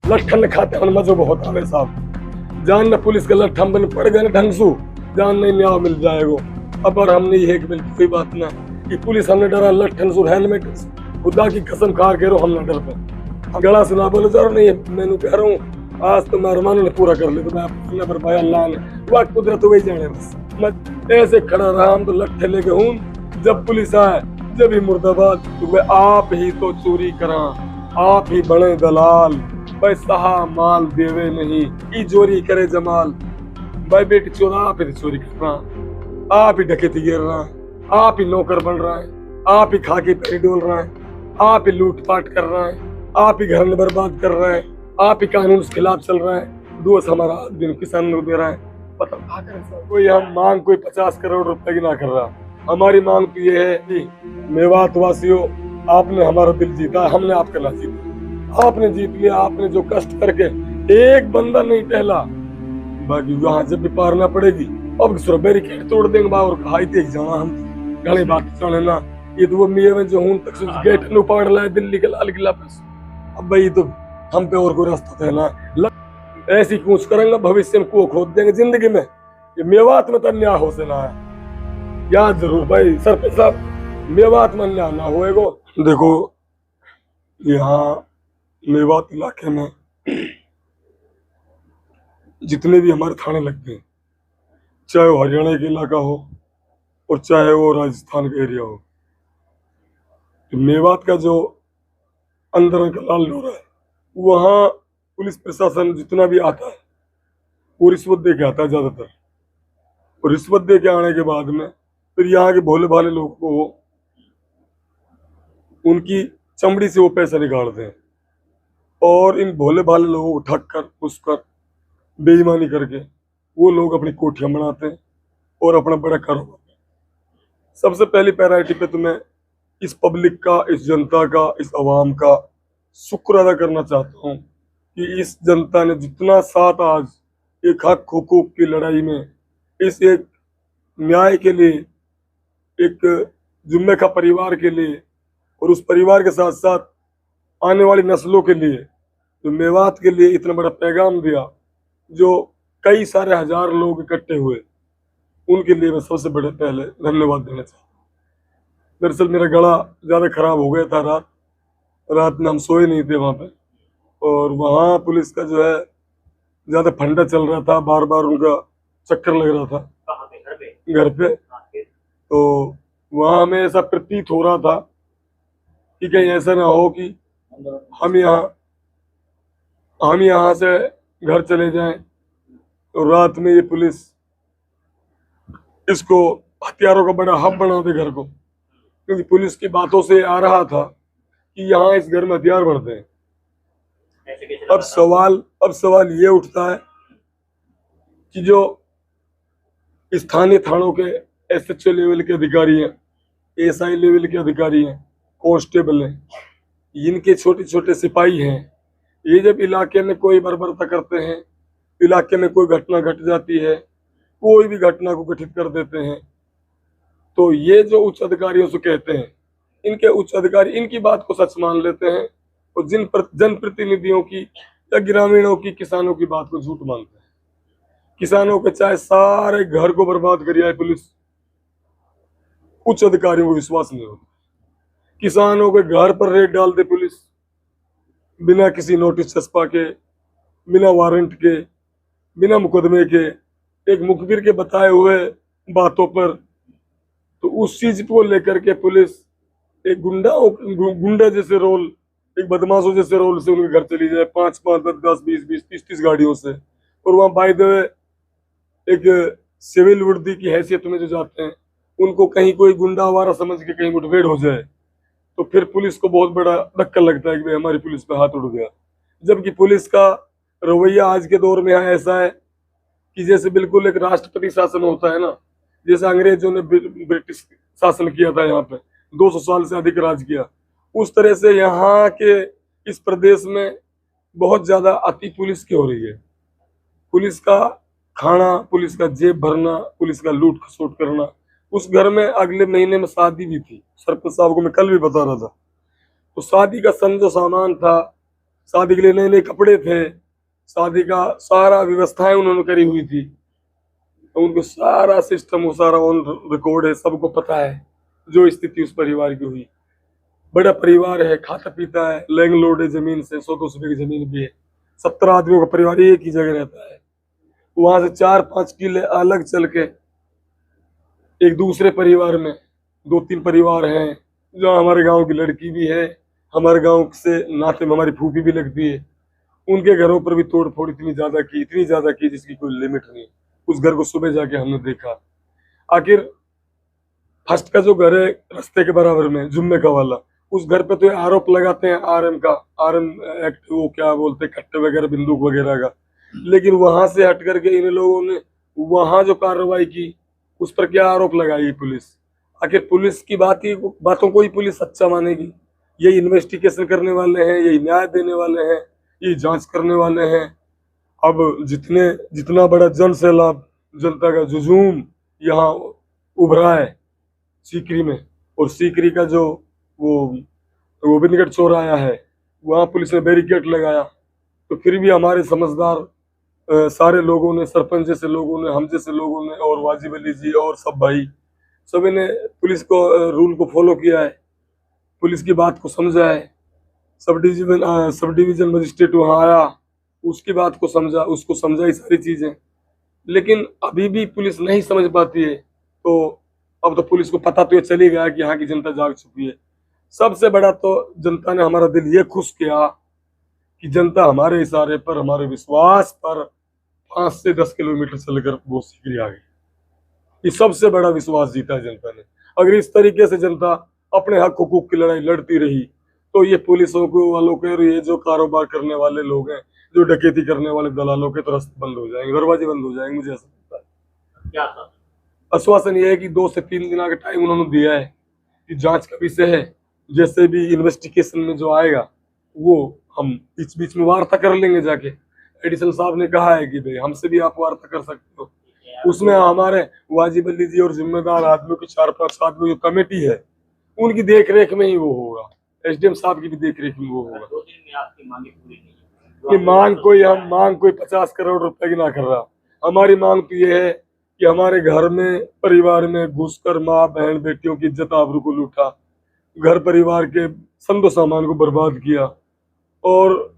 लठन खाते हम मजो बहुत आवे साहब। जान न पुलिस का लठ हम बन पड़ गए ढंग सु, जान नहीं न्याय मिल जाएगो। अब और हमने ये कि कोई बात ना कि पुलिस हमने डरा लठन सु हेलमेट खुदा की कसम खा के रो हम न डर पे गला सुना बोले जरा नहीं मैंने कह रहा हूँ आज तो मेहरबान ने पूरा कर ले तो मैं अपने पर भाई अल्लाह ने वक्त कुदरत वही जाने बस मैं ऐसे खड़ा रहा हम तो लट्ठे लेके हूँ। जब पुलिस आए जब ही मुर्दाबाद तो वे आप ही तो चोरी करा आप ही बने दलाल भाई सहा माल देवे नहीं ई चोरी करे जमाल भाई बेटी चोरा आप ही चोरी कर रहा आप ही डकैती गिर रहा आप ही नौकर बन रहा है आप ही खा के पैरी डोल रहा है आप ही लूटपाट कर रहा है आप ही घर में बर्बाद कर रहा है आप ही कानून के खिलाफ चल रहा है दोस्त हमारा आदमी किसान को दे रहा है पता क्या करें सर। कोई हम मांग कोई 50 करोड़ रुपए की ना कर रहा हमारी मांग तो ये है कि मेवात वासियों आपने हमारा दिल जीता हमने आपका ना जीता आपने जीत लिया आपने जो कष्ट करके एक बंदा नहीं टहला बाकी वहां जब भी पारना पड़ेगी अब बैरिकेड तोड़ देंगे और कहा देख जाना हम घनी बात चले ना ये तो वो में जो हूं तक गेट नु पाड़ लाए दिल्ली के लाल किला पे अब भाई तो हम पे और कोई रास्ता था ना ऐसी कूच करेंगे भविष्य में को खोद देंगे जिंदगी में ये मेवात में तो अन्याय हो से ना है याद जरूर भाई सरपंच साहब मेवात में अन्याय ना होएगो। देखो यहाँ मेवात इलाके में जितने भी हमारे थाने लगते हैं चाहे वो हरियाणा का इलाका हो और चाहे वो राजस्थान का एरिया हो तो मेवात का जो अंदर का लाल डोरा है वहाँ पुलिस प्रशासन जितना भी आता है वो रिश्वत दे के आता है ज्यादातर और रिश्वत दे के आने के बाद में फिर यहाँ के भोले भाले लोगों को उनकी चमड़ी से वो पैसा निकालते हैं और इन भोले भाले लोगों को ठग कर घुस कर बेईमानी करके वो लोग अपनी कोठियां बनाते हैं और अपना बड़ा कारोबार। सबसे पहली प्रायोरिटी पे तो मैं इस पब्लिक का इस जनता का इस अवाम का शुक्र अदा करना चाहता हूँ कि इस जनता ने जितना साथ आज एक हक हुकूक की लड़ाई में इस एक न्याय के लिए एक जुम्मे का परिवार के लिए और उस परिवार के साथ साथ आने वाली नस्लों के लिए जो मेवात के लिए इतना बड़ा पैगाम दिया जो कई सारे हजार लोग इकट्ठे हुए उनके लिए मैं सबसे बड़े पहले धन्यवाद देना चाहता हूँ। दरअसल मेरा गला ज़्यादा खराब हो गया था रात में हम सोए नहीं थे वहाँ पे और वहाँ पुलिस का जो है ज़्यादा फंडा चल रहा था बार बार उनका चक्कर लग रहा था घर पे तो वहाँ हमें ऐसा प्रतीत हो रहा था कि कहीं ऐसा ना हो कि हम यहाँ से घर चले जाएं तो रात में ये पुलिस इसको हथियारों का बड़ा हब बना दे घर को क्योंकि पुलिस की बातों से आ रहा था कि यहाँ इस घर में हथियार बढ़ते हैं। अब सवाल ये उठता है कि जो स्थानीय थानों के SHO लेवल के अधिकारी हैं SI लेवल के अधिकारी हैं कांस्टेबल हैं इनके छोटे छोटे सिपाही हैं ये जब इलाके में कोई बर्बरता करते हैं इलाके में कोई घटना घट जाती है कोई भी घटना को गठित कर देते हैं तो ये जो उच्च अधिकारियों से कहते हैं इनके उच्च अधिकारी इनकी बात को सच मान लेते हैं और जनप्रतिनिधियों की या ग्रामीणों की किसानों की बात को झूठ मानते हैं। किसानों के चाहे सारे घर को बर्बाद कर आए पुलिस उच्च अधिकारियों को विश्वास नहीं होता। किसानों के घर पर रेड डाल दे पुलिस बिना किसी नोटिस छपा के बिना वारंट के बिना मुकदमे के एक मुखबिर के बताए हुए बातों पर तो उस चीज को लेकर के पुलिस एक गुंडा जैसे रोल एक बदमाशों जैसे रोल से उनके घर चली जाए 5 5 10 20 20 30 30 गाड़ियों से और वहाँ बाय द वे एक सिविल वर्दी की हैसियत में जो जाते हैं उनको कहीं कोई गुंडा आवारा समझ के कहीं मुठभेड़ हो जाए तो फिर पुलिस को बहुत बड़ा धक्का लगता है कि भाई हमारी पुलिस पे हाथ उड़ गया। जबकि पुलिस का रवैया आज के दौर में ऐसा है कि जैसे बिल्कुल एक राष्ट्रपति शासन होता है ना जैसे अंग्रेजों ने ब्रिटिश शासन किया था यहाँ पे 200 साल से अधिक राज किया उस तरह से यहाँ के इस प्रदेश में बहुत ज्यादा अति पुलिस की हो रही है। पुलिस का खाना पुलिस का जेब भरना पुलिस का लूट खसोट करना। उस घर में अगले महीने में शादी भी थी सरपंच साहब को मैं कल भी बता रहा था तो शादी का जो सामान था शादी के लिए नए नए कपड़े थे, शादी का सारा व्यवस्थाएं उन्होंने करी हुई थी, तो उनको सारा सिस्टम वो सारा ऑन रिकॉर्ड है, सबको पता है जो स्थिति उस परिवार की हुई। बड़ा परिवार है, खाता पीता है, लैंडलॉर्ड है, जमीन से 100-200 की जमीन भी है, 70 आदमियों का परिवार एक ही जगह रहता है। वहां से 4-5 किले अलग चल के एक दूसरे परिवार में 2-3 परिवार हैं, जो हमारे गांव की लड़की भी है, हमारे गांव से नाते में हमारी फूफी भी लगती है, उनके घरों पर भी तोड़ फोड़ इतनी ज्यादा की जिसकी कोई लिमिट नहीं। उस घर को सुबह जाके हमने देखा। आखिर फर्स्ट का जो घर है रास्ते के बराबर में जुम्मे का वाला, उस घर पे तो ये आरोप लगाते हैं आरएम एक्ट, वो क्या बोलते हैं, कट्टे वगैरह बंदूक वगैरह का, लेकिन वहां से हट करके इन लोगों ने वहां जो कार्रवाई की उस पर क्या आरोप लगाई पुलिस। आखिर पुलिस की बातों को ही पुलिस सच्चा मानेगी? यही इन्वेस्टिगेशन करने वाले हैं, यही न्याय देने वाले हैं, यही जांच करने वाले हैं। अब जितना बड़ा जन सैलाब, जनता का जुजूम यहाँ उभरा है सीकरी में, और सीकरी का जो वो गोविंदगढ़ चौराया है वहाँ पुलिस ने बैरिकेड लगाया, तो फिर भी हमारे समझदार सारे लोगों ने, सरपंच जैसे लोगों ने, हम जैसे लोगों ने, और वाजिब अली जी और सब भाई सभी ने पुलिस को रूल को फॉलो किया है, पुलिस की बात को समझा है। सब डिवीजन मजिस्ट्रेट वहाँ आया, उसकी बात को समझा, उसको समझाई सारी चीजें, लेकिन अभी भी पुलिस नहीं समझ पाती है। तो अब तो पुलिस को पता तो ये चली गया कि यहाँ की जनता जाग चुकी है। सबसे बड़ा तो जनता ने हमारा दिल ये खुश किया कि जनता हमारे इशारे पर, हमारे विश्वास पर 5 से 10 किलोमीटर चलकर वो सीकरी आ गई। ये सबसे बड़ा विश्वास जीता है जनता ने। अगर इस तरीके से जनता अपने हक हुकूक की लड़ाई लड़ती रही तो ये पुलिसों को वालों के और ये जो कारोबार करने वाले लोग हैं, जो डकैती करने वाले दलालों के, तो रास्ते बंद हो जाएंगे, दरवाजे बंद हो जाएंगे। मुझे ऐसा लगता है। क्या आश्वासन ये है कि 2 से 3 दिन का टाइम उन्होंने दिया है कि जांच का विषय है, जैसे भी इन्वेस्टिगेशन में जो आएगा वो हम बीच बीच में वार्ता कर लेंगे जाके। एडिशनल साहब ने कहा है कि भाई हमसे भी आप वार्ता कर सकते हो, उसमें हमारे वाजिब अली जी और जिम्मेदार आदमियों की 4-5 आदमी जो कमेटी है उनकी देख रेख में ही वो होगा, एसडीएम साहब की भी देख रेख में वो होगा। 2 दिन में आपकी मांगे पूरी नहीं, मांग कोई 50 करोड़ रुपए की ना कर रहा। हमारी मांग तो ये है कि हमारे घर में, परिवार में घुसकर माँ बहन बेटियों की इज्जत आबरू को लूटा, घर परिवार के संदो सामान को बर्बाद किया, और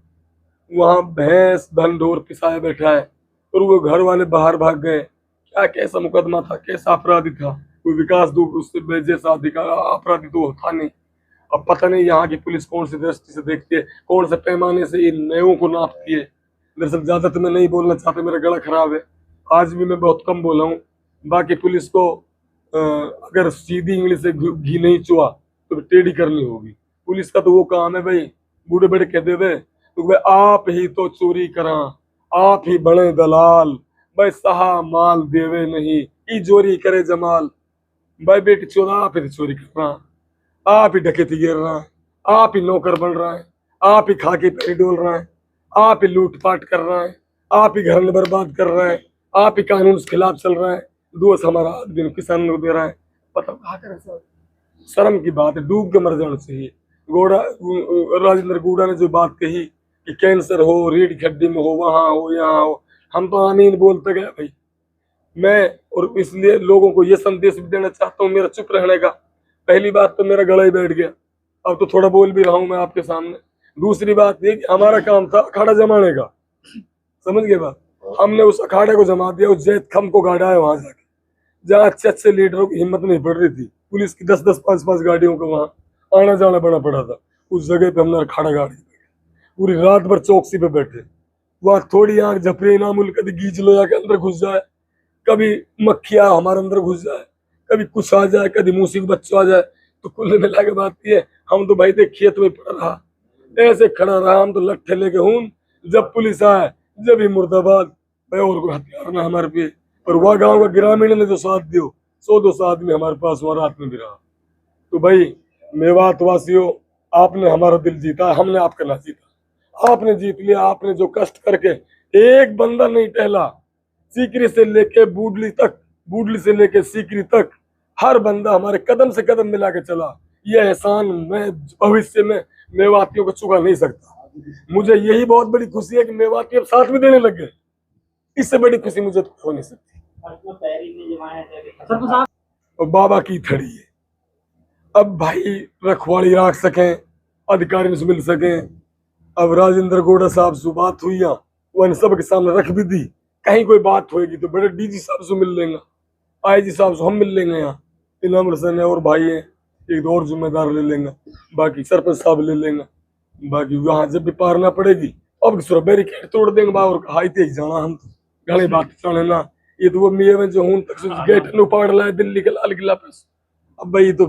वहां भैंस धन ढोर पिसाया बैठा है, और वो घर वाले बाहर भाग गए। क्या कैसा मुकदमा था, कैसा अपराधी था? कोई विकास दुबे उससे जैसा अपराधी तो था नहीं। अब पता नहीं यहाँ की पुलिस कौन सी दृष्टि से देखती है, कौन से पैमाने से इन नयों को नापती है। दरअसल ज्यादा तो मैं नहीं बोलना चाहता, मेरा गला खराब है, आज भी मैं बहुत कम बोला हूँ। बाकी पुलिस को अगर सीधी इंग्लिश से घी नहीं चुआ तो टेढ़ी करनी होगी। पुलिस का तो वो काम है भाई, बूढ़े बड़े कहते हुए तो भाई आप ही तो चोरी करा, आप ही बड़े दलाल, भाई सहा माल देवे नहीं ई चोरी करे जमाल। भाई बेटी चोरा आप ही चोरी कर रहा, आप ही डकैती गिर रहा है, आप ही नौकर बन रहा है, आप ही खा के पैरी डोल रहा है, आप ही लूटपाट कर रहा है, आप ही घर में बर्बाद कर रहा है, आप ही कानून के खिलाफ चल रहा है, दोस्त हमारा आदमी किसान को दे रहा है। पता कहा करे सर, शर्म की बात है, डूब के मर जाना चाहिए। राजेंद्र गौड़ा ने जो बात कही कि कैंसर हो, रीढ़ की हड्डी में हो, वहां हो, यहाँ हो, हम तो आमीन बोलते गए भाई। मैं और इसलिए लोगों को ये संदेश भी देना चाहता हूँ मेरा चुप रहने का। पहली बात तो मेरा गला ही बैठ गया, अब तो थोड़ा बोल भी रहा हूँ मैं आपके सामने। दूसरी बात ये कि हमारा काम था अखाड़ा जमाने का, समझ गए बात, हमने उस अखाड़े को जमा दिया, उस जैद खम को गाड़ा है वहां जाके, जहाँ अच्छे लीडरों की हिम्मत नहीं पड़ रही थी, पुलिस की 10-10, 5-5 गाड़ियों को वहां आना जाना बड़ा पड़ा था। उस जगह पे हमने अखाड़ा गाड़ी पूरी रात भर चौकसी पे बैठे, वहां थोड़ी आंख झपरी नामुल, कभी गीच लोया के अंदर घुस जाए, कभी मक्खिया हमारे अंदर घुस जाए, कभी कुछ आ जाए, कभी मूसी का बच्चा आ जाए। तो कुल मिला के बात ये, हम तो भाई थे खेत में पड़ा रहा, ऐसे खड़ा रहा, हम तो लट्ठे लेके हूं, जब पुलिस आए जब ही मुर्दाबाद भाई, और कोई हथियार ना हमारे पे। और वह गांव का ग्रामीण ने जो साथ दियो, 100-200 आदमी हमारे पास वहां रात में भी रहा। तो भाई मेवात वासियों, आपने हमारा दिल जीता, हमने आपका ना जीता, आपने जीत लिया। आपने जो कष्ट करके, एक बंदा नहीं टहला, सीकरी से लेके बूडली तक, बूडली से लेके सीकरी तक, हर बंदा हमारे कदम से कदम मिला के चला। ये एहसान मैं भविष्य में मेवातियों को चुका नहीं सकता। मुझे यही बहुत बड़ी खुशी है कि मेवाती अब साथ में देने लग गए। इससे बड़ी खुशी मुझे तो हो नहीं सकती। और बाबा की थड़ी है, अब भाई रखवाली रख सकें, अधिकारी से मिल सकें। अब राजेंद्र गोड़ा साहब से बात हुई, वो इन सब के सामने रख भी दी। कहीं कोई बात होगी तो बड़े डीजी साहब से मिल लेंगे, आईजी साहब से हम मिल लेंगे, यहाँ इनाम हसन है और भाई है, एक दो और जिम्मेदार ले लेंगे, बाकी सरपंच साहब ले लेंगे। बाकी वहां जब भी पारना पड़ेगी अब बैरिकेड तोड़ देंगे बा और हाई तेज जाना हम तो घने बात जाने ना। ये तो वो मियाँ जो हूं तक गेट न उपाड़ लाए दिल्ली के लाल किला पे। अब भाई तो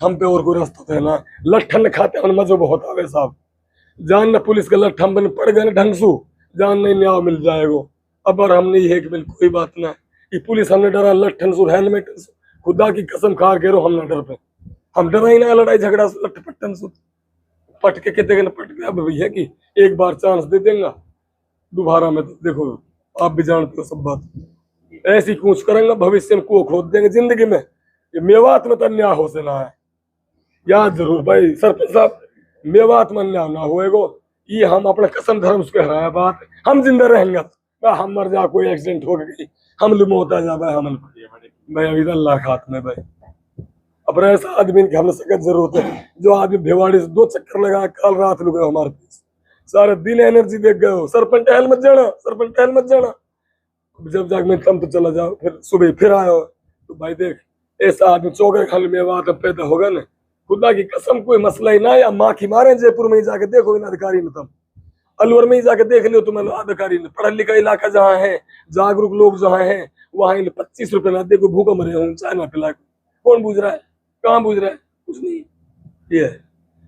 हम पे और कोई रास्ता तो है ना, लठन खाते हैं मजो बहुत आवे साहब। जान न पुलिस का लठ हम बन पड़ गए ना ढंग सु, जान नहीं न्याय मिल जाएगा। अब और हमने ये है कि बिल्कुल कोई बात ना, ये पुलिस हमने डरा लठन सु हेलमेट खुदा की कसम खा के रो हमने डर पे, हम डरा ही ना लड़ाई झगड़ा से लठ पट्टन सु पटके के देखे पट गया। अब भैया की एक बार चांस दे देंगे दोबारा में तो देखो आप भी जानते हो सब बात ऐसी कूच करेंगे भविष्य में को खोद देंगे जिंदगी में। ये मेवात में तो अन्याय हो से ना है, याद जरूर भाई सरपंच साहब, मेवात में अन्याय ना होएगो। ये हम अपने कसम धर्म से हराया बात, हम जिंदा रहेंगे, हम मर जा कोई एक्सीडेंट हो गई हम लोग मौत आ जा भाई, हम भाई अभी तो अल्लाह खात में भाई। अब ऐसा आदमी की हमें सख्त जरूरत है जो आदमी भिवाड़ी से 2 चक्कर लगा कल रात लुक हमारे पास सारे दिन एनर्जी देख गए हो। सरपंच टहल मत जाना, सरपंच टहल मत जाना, जब जाग में कम तो चला जाओ, फिर सुबह फिर आयो तो भाई देख ऐसा आदमी चौकर खाने में बात पैदा होगा ना, खुदा की कसम कोई मसला ही ना। या माँ की मारे जयपुर में ही जाके देखो इन अधिकारी ने, तुम अलवर में ही जाके देख लियो तुम अधिकारी ने, पढ़ा लिखा इलाका जहाँ है, जागरूक लोग जहाँ है वहां 25 रुपए ना दे कोई भूखा मरे हूँ चाय ना पिला, कौन पूछ रहा है, कहाँ पूछ रहा है, कुछ नहीं। ये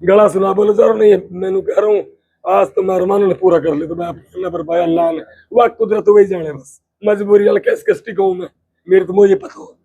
गला सुना बोलो जरूर नहीं, मैं कह रहा हूँ आज तो मेहरबानों ने पूरा कर लिया तो मैं अपने पर भाई अल्लाह ने वह कुदरत वही जाने, बस मजबूरी कैसे कहूँ मैं, मेरे तो मुझे पता हो।